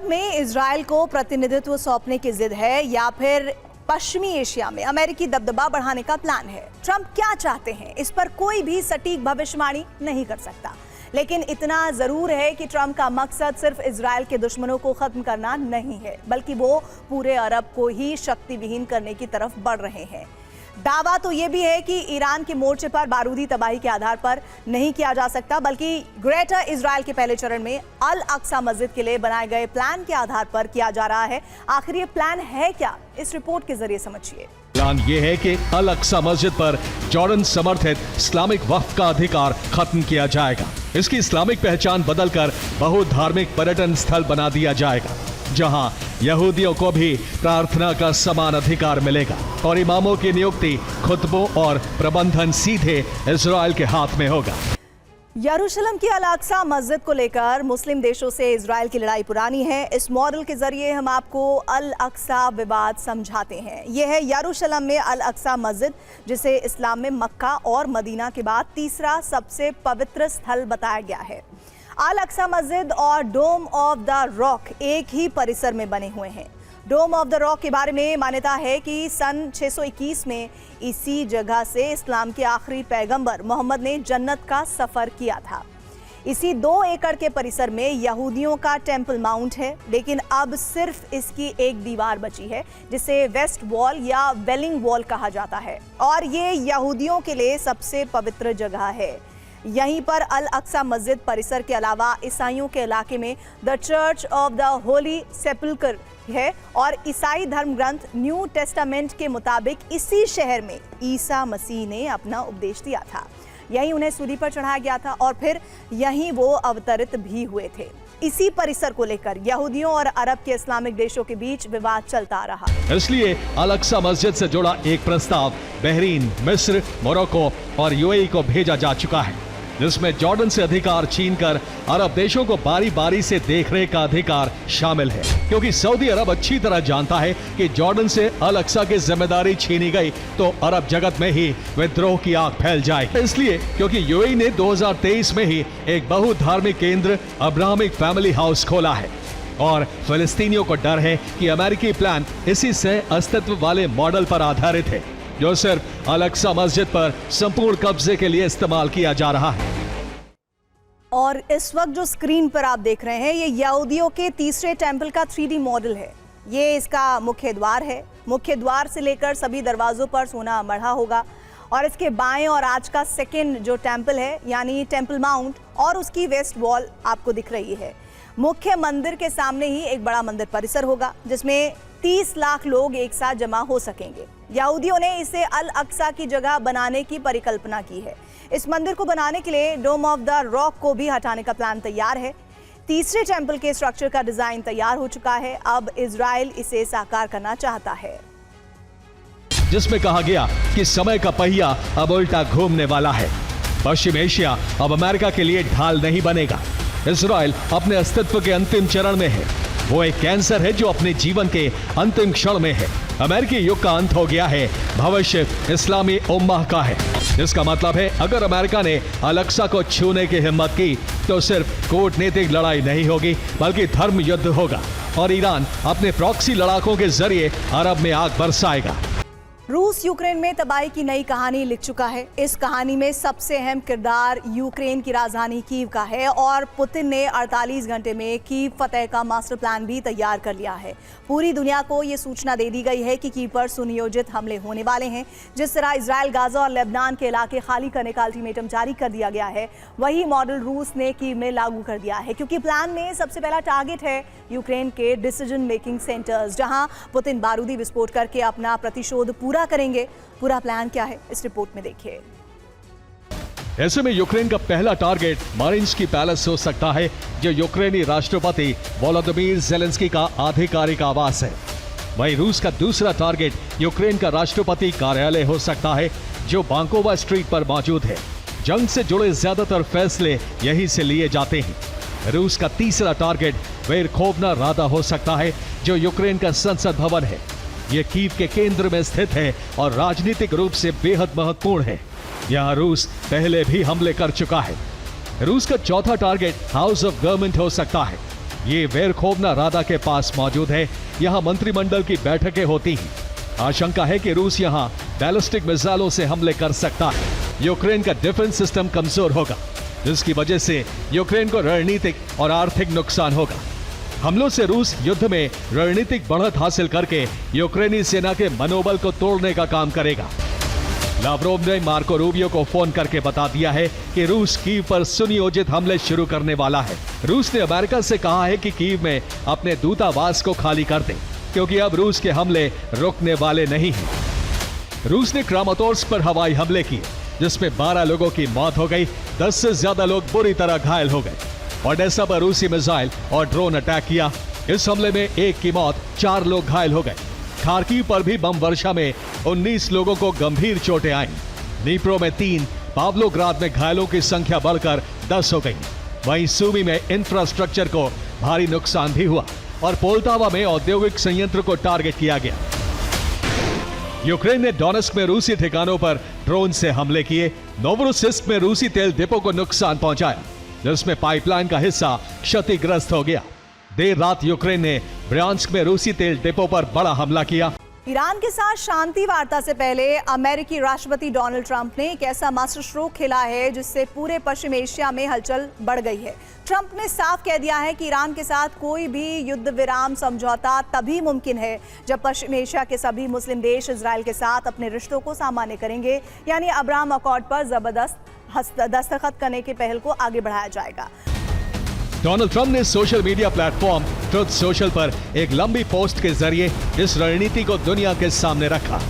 अरब में इजराइल को प्रतिनिधित्व सौंपने की जिद है या फिर पश्चिमी एशिया में अमेरिकी दबदबा बढ़ाने का प्लान है? ट्रंप क्या चाहते हैं, इस पर कोई भी सटीक भविष्यवाणी नहीं कर सकता, लेकिन इतना जरूर है कि ट्रंप का मकसद सिर्फ इजराइल के दुश्मनों को खत्म करना नहीं है, बल्कि वो पूरे अरब को ही शक्तिविहीन करने की तरफ बढ़ रहे हैं। दावा तो ये भी है कि ईरान के मोर्चे पर बारूदी तबाही के आधार पर नहीं किया जा सकता, बल्कि ग्रेटर इजराइल के पहले चरण में अल अक्सा मस्जिद के लिए बनाए गए प्लान के आधार पर किया जा रहा है। आखिर ये प्लान है क्या, इस रिपोर्ट के जरिए समझिए। प्लान ये है कि अल अक्सा मस्जिद पर जॉर्डन समर्थित इस्लामिक वक्फ का अधिकार खत्म किया जाएगा। इसकी इस्लामिक पहचान बदलकर बहुधार्मिक पर्यटन स्थल बना दिया जाएगा, जहां यहूदियों को भी प्रार्थना का समान अधिकार मिलेगा और इमामों की नियुक्ति, खुतबों और प्रबंधन सीधे इजराइल के हाथ में होगा। यरूशलेम की अल अक्सा मस्जिद को लेकर मुस्लिम देशों से इजराइल की लड़ाई पुरानी है। इस मॉडल के जरिए हम आपको अल अक्सा विवाद समझाते हैं। यह है यरूशलेम में अल अक्सा मस्जिद, जिसे इस्लाम में मक्का और मदीना के बाद तीसरा सबसे पवित्र स्थल बताया गया है। अल अक्सा मस्जिद और डोम ऑफ द रॉक एक ही परिसर में बने हुए हैं। डोम ऑफ द रॉक के बारे में मान्यता है कि सन 621 में इसी जगह से इस्लाम के आखिरी पैगंबर मोहम्मद ने जन्नत का सफर किया था। इसी 2 एकड़ के परिसर में यहूदियों का टेंपल माउंट है, लेकिन अब सिर्फ इसकी एक दीवार बची है, जिसे वेस्ट वॉल या वेलिंग वॉल कहा जाता है, और ये यहूदियों के लिए सबसे पवित्र जगह है। यहीं पर अल अक्सा मस्जिद परिसर के अलावा ईसाइयों के इलाके में the church of the holy sepulchre है, और ईसाई धर्म ग्रंथ न्यू टेस्टामेंट के मुताबिक इसी शहर में ईसा मसीह ने अपना उपदेश दिया था। यहीं उन्हें सूली पर चढ़ाया गया था और फिर यहीं वो अवतरित भी हुए थे। इसी परिसर को लेकर यहूदियों और अरब के इस्लामिक देशों के बीच विवाद चलता रहा। इसलिए अल अक्सा मस्जिद से जुड़ा एक प्रस्ताव बहरीन, मिस्र, मोरक्को और यूएई को भेजा जा चुका है, जिसमें जॉर्डन से अधिकार छीनकर अरब देशों को बारी बारी से देखरेख का अधिकार शामिल है, क्योंकि सऊदी अरब अच्छी तरह जानता है कि जॉर्डन से अल अक्सा की जिम्मेदारी छीनी गई तो अरब जगत में ही विद्रोह की आग फैल जाएगी। इसलिए क्योंकि यूएई ने 2023 में ही एक बहुधार्मिक केंद्र अब्राहमिक फैमिली हाउस खोला है, और फिलिस्तीनियों को डर है कि अमेरिकी प्लान इसी से अस्तित्व वाले मॉडल पर आधारित है, जो सिर्फ अल अक्सा मस्जिद पर संपूर्ण कब्जे के लिए इस्तेमाल किया जा रहा है। और इस वक्त जो स्क्रीन पर आप देख रहे हैं, ये यहूदियों के तीसरे टेंपल का 3D मॉडल है। ये इसका मुख्य द्वार है। मुख्य द्वार से लेकर सभी दरवाजों पर सोना मढ़ा होगा, और इसके बाएं और आज का सेकेंड जो टेंपल है, यानी टेंपल माउंट, और उसकी वेस्ट वॉल आपको दिख रही है। मुख्य मंदिर के सामने ही एक बड़ा मंदिर परिसर होगा, जिसमें 30 लाख लोग एक साथ जमा हो सकेंगे। यहूदियों ने इसे अल अक्सा की जगह बनाने की परिकल्पना की है। इस मंदिर को बनाने के लिए डोम ऑफ द रॉक को भी हटाने का प्लान तैयार है। तीसरे टेंपल के स्ट्रक्चर का डिजाइन तैयार हो चुका है। अब इजराइल इसे साकार करना चाहता है, जिसमें कहा गया कि समय का पहिया अब उल्टा घूमने वाला है। पश्चिम एशिया अब अमेरिका के लिए ढाल नहीं बनेगा। इजराइल अपने अस्तित्व के अंतिम चरण में है। वो एक कैंसर है जो अपने जीवन के अंतिम क्षण में है। अमेरिकी युग का अंत हो गया है, भविष्य इस्लामी उम्मा का है। इसका मतलब है, अगर अमेरिका ने अल अक्सा को छूने की हिम्मत की तो सिर्फ कूटनीतिक लड़ाई नहीं होगी, बल्कि धर्म युद्ध होगा, और ईरान अपने प्रॉक्सी लड़ाकों के जरिए अरब में आग बरसाएगा। रूस यूक्रेन में तबाही की नई कहानी लिख चुका है। इस कहानी में सबसे अहम किरदार यूक्रेन की राजधानी कीव का है, और पुतिन ने 48 घंटे में कीव फतेह का मास्टर प्लान भी तैयार कर लिया है। पूरी दुनिया को ये सूचना दे दी गई है कि कीव पर सुनियोजित हमले होने वाले हैं। जिस तरह इजराइल, गाजा और लेबनान के इलाके खाली करने का अल्टीमेटम जारी कर दिया गया है, वही मॉडल रूस ने कीव में लागू कर दिया है, क्योंकि प्लान में सबसे पहला टारगेट है यूक्रेन के डिसीजन मेकिंग सेंटर्स, जहां पुतिन बारूदी विस्फोट करके अपना प्रतिशोध पूरा करेंगे। पूरा प्लान क्या है, इस रिपोर्ट में देखिए। ऐसे में यूक्रेन का पहला टारगेट मारिंस्की पैलेस हो सकता है, जो यूक्रेनी राष्ट्रपति वोलोदिमीर ज़ेलेंस्की का आधिकारिक आवास है। वहीं रूस का दूसरा टारगेट यूक्रेन का राष्ट्रपति कार्यालय हो सकता है, जो बांकोवा स्ट्रीट पर मौजूद है। जंग से जुड़े ज्यादातर फैसले यहीं से लिए जाते हैं। रूस का तीसरा टारगेट वेरखोवना रादा हो सकता है, जो यूक्रेन का संसद भवन है। ये कीव के केंद्र में स्थित है और राजनीतिक रूप से बेहद महत्वपूर्ण है। यहाँ रूस पहले भी हमले कर चुका है। रूस का चौथा टारगेट हाउस ऑफ गवर्नमेंट हो सकता है, ये वेरखोवना रादा के पास मौजूद है। यहाँ मंत्रिमंडल की बैठकें होती हैं। आशंका है कि रूस यहाँ बैलिस्टिक मिसाइलों से हमले कर सकता है। यूक्रेन का डिफेंस सिस्टम कमजोर होगा, जिसकी वजह से यूक्रेन को रणनीतिक और आर्थिक नुकसान होगा। हमलों से रूस युद्ध में रणनीतिक बढ़त हासिल करके यूक्रेनी सेना के मनोबल को तोड़ने का काम करेगा। लावरोव ने मार्को रूबियो को फोन करके बता दिया है कि रूस कीव पर सुनियोजित हमले शुरू करने वाला है। रूस ने अमेरिका से कहा है कि कीव में अपने दूतावास को खाली कर दे, क्योंकि अब रूस के हमले रुकने वाले नहीं हैं। रूस ने क्रामातोर्स्क पर हवाई हमले किए, जिसमें 12 लोगों की मौत हो गई, 10 से ज्यादा लोग बुरी तरह घायल हो गए। ओडेसा पर रूसी मिसाइल और ड्रोन अटैक किया। इस हमले में 1 की मौत, 4 लोग घायल हो गए। खार्किव पर भी बम वर्षा में 19 लोगों को गंभीर चोटें आईं। नीप्रो में 3, पाव्लोग्राद में घायलों की संख्या बढ़कर 10 हो गई। वहीं सूमी में इंफ्रास्ट्रक्चर को भारी नुकसान भी हुआ और पोल्टावा में औद्योगिक संयंत्र को टारगेट किया गया। यूक्रेन ने डोनेस्क में रूसी ठिकानों पर ड्रोन से हमले किए। नोवरोसिस्क में रूसी तेल डिपो को नुकसान पहुंचाया, जिसमें पाइपलाइन का हिस्सा क्षतिग्रस्त हो गया। देर रात यूक्रेन ने ब्रांस्क में रूसी तेल डिपो पर बड़ा हमला किया। ईरान के साथ शांति वार्ता से पहले अमेरिकी राष्ट्रपति डोनाल्ड ट्रंप ने एक ऐसा मास्टर स्ट्रोक खेला है जिससे पूरे पश्चिम एशिया में हलचल बढ़ गई है। ट्रंप ने साफ कह दिया है कि ईरान के साथ कोई भी युद्ध विराम समझौता तभी मुमकिन है जब पश्चिम एशिया के सभी मुस्लिम देश इजराइल के साथ अपने रिश्तों को सामान्य करेंगे, यानी अब्राहम अकॉर्ड पर जबरदस्त दस्तखत करने की पहल को आगे बढ़ाया जाएगा। डोनाल्ड ट्रंप ने social media platform truth social पर एक लंबी पोस्ट के जरिए इस रणनीति को दुनिया के सामने रखा।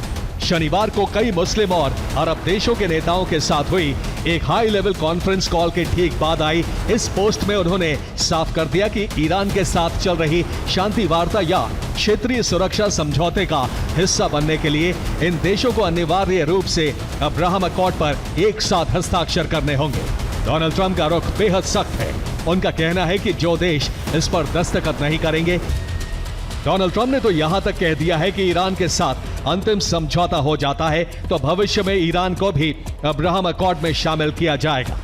शनिवार को कई मुस्लिम और अरब देशों के नेताओं के साथ हुई एक हाई लेवल कॉन्फ्रेंस कॉल के ठीक बाद आई इस पोस्ट में उन्होंने साफ कर दिया कि ईरान के साथ चल रही शांति वार्ता या क्षेत्रीय सुरक्षा समझौते का हिस्सा बनने के लिए इन देशों को अनिवार्य रूप से अब्राहम अकॉर्ड पर एक साथ हस्ताक्षर करने होंगे। डोनाल्ड ट्रंप का रुख बेहद सख्त है। उनका कहना है कि जो देश इस पर दस्तखत नहीं करेंगे। डोनाल्ड ट्रंप ने तो यहां तक कह दिया है कि ईरान के साथ अंतिम समझौता हो जाता है तो भविष्य में ईरान को भी अब्राहम अकॉर्ड में शामिल किया जाएगा।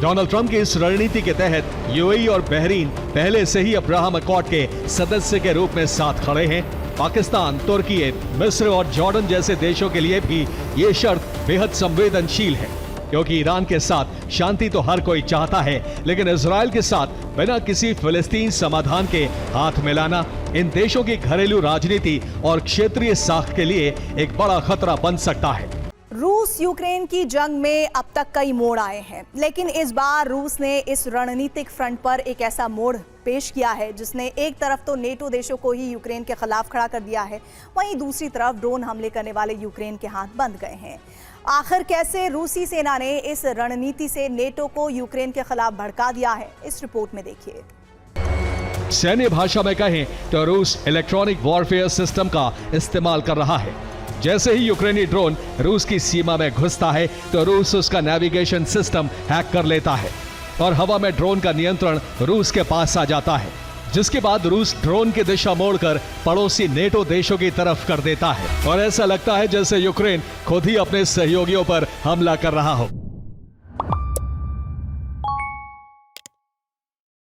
डोनाल्ड ट्रंप की इस रणनीति के तहत यूएई और बहरीन पहले से ही अब्राहम अकॉर्ड के सदस्य के रूप में साथ खड़े हैं। पाकिस्तान, तुर्की, मिस्र और जॉर्डन जैसे देशों के लिए भी ये शर्त बेहद संवेदनशील है, क्योंकि ईरान के साथ शांति तो हर कोई चाहता है, लेकिन इजराइल के साथ बिना किसी फिलिस्तीन समाधान के हाथ मिलाना इन देशों की घरेलू राजनीति और क्षेत्रीय साख के लिए एक बड़ा खतरा बन सकता है। रूस यूक्रेन की जंग में अब तक कई मोड़ आए हैं, लेकिन इस बार रूस ने इस रणनीतिक फ्रंट पर एक ऐसा मोड़ पेश किया है जिसने एक तरफ तो नेटो देशों को ही यूक्रेन के खिलाफ खड़ा कर दिया है, वहीं दूसरी तरफ ड्रोन हमले करने वाले यूक्रेन के हाथ बंध गए हैं। आखिर कैसे रूसी सेना ने इस रणनीति से नेटो को यूक्रेन के खिलाफ भड़का दिया है, इस रिपोर्ट में देखिए। सैन्य भाषा में कहें तो रूस इलेक्ट्रॉनिक वॉरफेयर सिस्टम का इस्तेमाल कर रहा है। जैसे ही यूक्रेनी ड्रोन रूस की सीमा में घुसता है तो रूस उसका नेविगेशन सिस्टम हैक कर लेता है और हवा में ड्रोन का नियंत्रण रूस के पास आ जाता है, जिसके बाद रूस ड्रोन की दिशा मोड़कर पड़ोसी नेटो देशों की तरफ कर देता है और ऐसा लगता है जैसे यूक्रेन खुद ही अपने सहयोगियों पर हमला कर रहा हो।